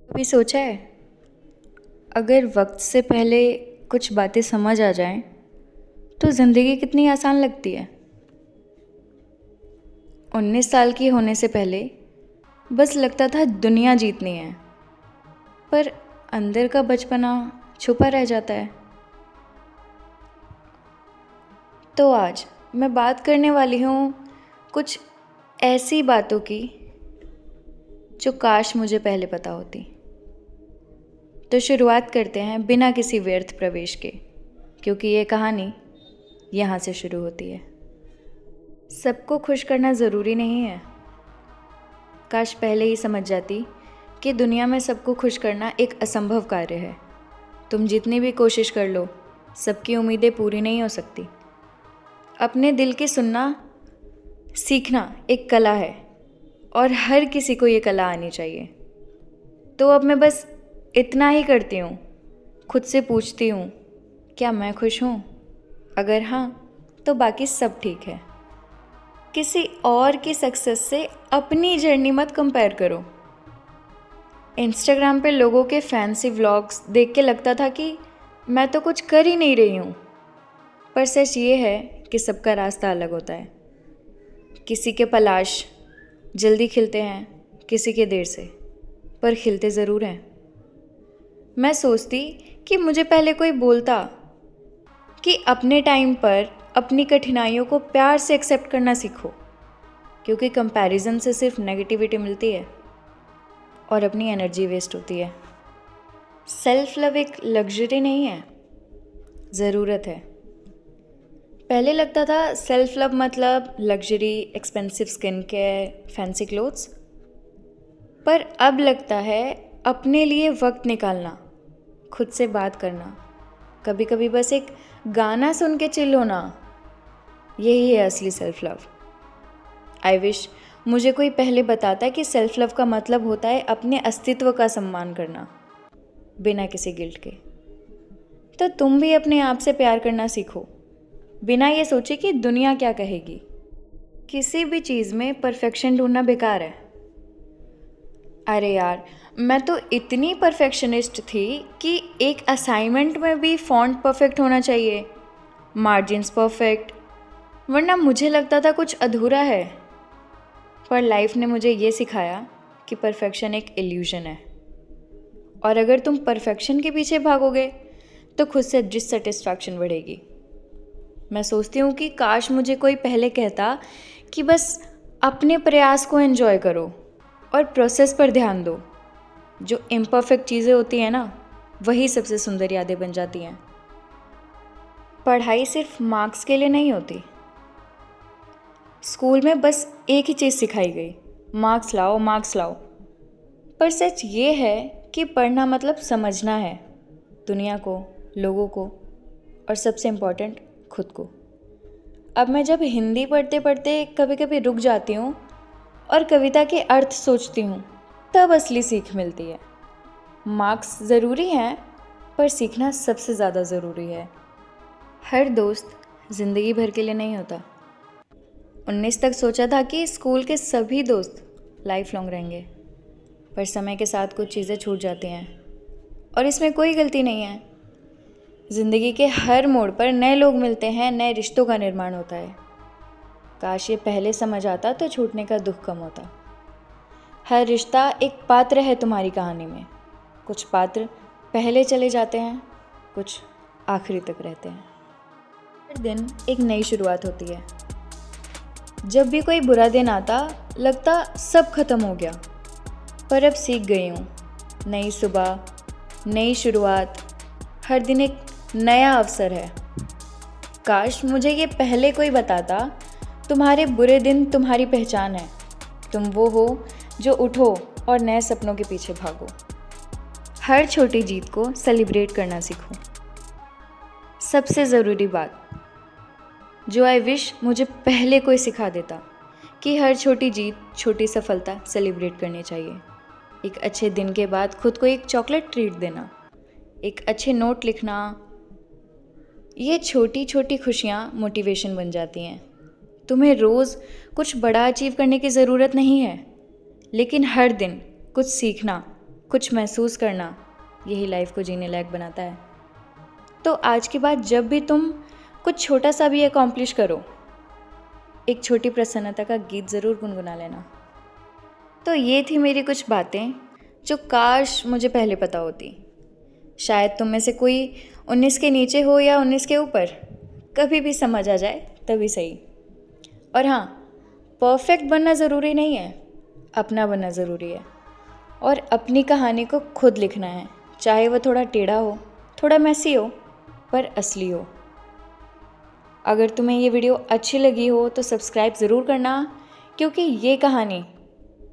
कभी सोचा है अगर वक्त से पहले कुछ बातें समझ आ जाएं तो ज़िंदगी कितनी आसान लगती है। 19 साल की होने से पहले बस लगता था दुनिया जीतनी है, पर अंदर का बचपना छुपा रह जाता है। तो आज मैं बात करने वाली हूँ कुछ ऐसी बातों की जो काश मुझे पहले पता होती। तो शुरुआत करते हैं बिना किसी व्यर्थ प्रवेश के, क्योंकि ये कहानी यहाँ से शुरू होती है। सबको खुश करना ज़रूरी नहीं है। काश पहले ही समझ जाती कि दुनिया में सबको खुश करना एक असंभव कार्य है। तुम जितनी भी कोशिश कर लो, सबकी उम्मीदें पूरी नहीं हो सकती। अपने दिल की सुनना सीखना एक कला है और हर किसी को ये कला आनी चाहिए। तो अब मैं बस इतना ही करती हूँ, खुद से पूछती हूँ, क्या मैं खुश हूँ? अगर हाँ, तो बाकी सब ठीक है। किसी और की सक्सेस से अपनी जर्नी मत कंपेयर करो। इंस्टाग्राम पे लोगों के फैंसी व्लॉग्स देख के लगता था कि मैं तो कुछ कर ही नहीं रही हूँ। पर सच ये है कि सबका रास्ता अलग होता है। किसी के पलाश जल्दी खिलते हैं, किसी के देर से, पर खिलते ज़रूर हैं। मैं सोचती कि मुझे पहले कोई बोलता कि अपने टाइम पर अपनी कठिनाइयों को प्यार से एक्सेप्ट करना सीखो, क्योंकि कंपैरिजन से सिर्फ नेगेटिविटी मिलती है और अपनी एनर्जी वेस्ट होती है। सेल्फ लव एक लग्जरी नहीं है, ज़रूरत है। पहले लगता था सेल्फ लव मतलब luxury, expensive skin care, fancy clothes, पर अब लगता है अपने लिए वक्त निकालना, खुद से बात करना, कभी कभी बस एक गाना सुन के चिल होना, यही है असली सेल्फ लव। आई विश मुझे कोई पहले बताता कि सेल्फ लव का मतलब होता है अपने अस्तित्व का सम्मान करना बिना किसी गिल्ट के। तो तुम भी अपने आप से प्यार करना सीखो, बिना ये सोचे कि दुनिया क्या कहेगी। किसी भी चीज़ में परफेक्शन ढूंढना बेकार है। अरे यार, मैं तो इतनी परफेक्शनिस्ट थी कि एक असाइनमेंट में भी फॉन्ट परफेक्ट होना चाहिए, मार्जिन्स परफेक्ट, वरना मुझे लगता था कुछ अधूरा है। पर लाइफ ने मुझे ये सिखाया कि परफेक्शन एक इल्यूजन है, और अगर तुम परफेक्शन के पीछे भागोगे तो खुद से डिससेटिस्फैक्शन बढ़ेगी। मैं सोचती हूँ कि काश मुझे कोई पहले कहता कि बस अपने प्रयास को एंजॉय करो और प्रोसेस पर ध्यान दो। जो इम्परफेक्ट चीज़ें होती हैं ना, वही सबसे सुंदर यादें बन जाती हैं। पढ़ाई सिर्फ मार्क्स के लिए नहीं होती। स्कूल में बस एक ही चीज़ सिखाई गई, मार्क्स लाओ, मार्क्स लाओ। पर सच ये है कि पढ़ना मतलब समझना है दुनिया को, लोगों को, और सबसे इम्पोर्टेंट खुद को। अब मैं जब हिंदी पढ़ते पढ़ते कभी कभी रुक जाती हूँ और कविता के अर्थ सोचती हूँ, तब असली सीख मिलती है। मार्क्स ज़रूरी हैं, पर सीखना सबसे ज़्यादा ज़रूरी है। हर दोस्त ज़िंदगी भर के लिए नहीं होता। 19 तक सोचा था कि स्कूल के सभी दोस्त लाइफ लॉन्ग रहेंगे, पर समय के साथ कुछ चीज़ें छूट जाती हैं और इसमें कोई गलती नहीं है। ज़िंदगी के हर मोड़ पर नए लोग मिलते हैं, नए रिश्तों का निर्माण होता है। काश ये पहले समझ आता तो छूटने का दुख कम होता। हर रिश्ता एक पात्र है तुम्हारी कहानी में। कुछ पात्र पहले चले जाते हैं, कुछ आखिरी तक रहते हैं। हर दिन एक नई शुरुआत होती है। जब भी कोई बुरा दिन आता लगता सब खत्म हो गया, पर अब सीख गई हूँ। नई सुबह, नई शुरुआत, हर दिन एक नया अवसर है। काश मुझे ये पहले कोई बताता, तुम्हारे बुरे दिन तुम्हारी पहचान है। तुम वो हो जो उठो और नए सपनों के पीछे भागो। हर छोटी जीत को सेलिब्रेट करना सीखो। सबसे ज़रूरी बात जो आई विश मुझे पहले कोई सिखा देता, कि हर छोटी जीत, छोटी सफलता सेलिब्रेट करनी चाहिए। एक अच्छे दिन के बाद खुद को एक चॉकलेट ट्रीट देना, एक अच्छे नोट लिखना, ये छोटी छोटी खुशियाँ मोटिवेशन बन जाती हैं। तुम्हें रोज़ कुछ बड़ा अचीव करने की ज़रूरत नहीं है, लेकिन हर दिन कुछ सीखना कुछ महसूस करना यही लाइफ को जीने लायक बनाता है। तो आज के बाद जब भी तुम कुछ छोटा सा भी अकॉम्प्लिश करो, एक छोटी प्रसन्नता का गीत ज़रूर गुनगुना लेना। तो ये थी मेरी कुछ बातें जो काश मुझे पहले पता होती। शायद तुम में से कोई 19 के नीचे हो या 19 के ऊपर, कभी भी समझ आ जाए तभी सही। और हाँ, परफेक्ट बनना ज़रूरी नहीं है, अपना बनना ज़रूरी है। और अपनी कहानी को खुद लिखना है, चाहे वह थोड़ा टेढ़ा हो, थोड़ा मैसी हो, पर असली हो। अगर तुम्हें ये वीडियो अच्छी लगी हो तो सब्सक्राइब ज़रूर करना, क्योंकि ये कहानी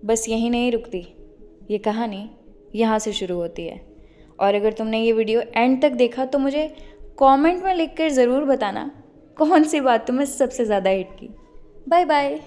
बस यहीं नहीं रुकती, ये कहानी यहाँ से शुरू होती है। और अगर तुमने ये वीडियो एंड तक देखा तो मुझे कमेंट में लिखकर ज़रूर बताना कौन सी बात तुम्हें सबसे ज़्यादा हिट की। Bye bye.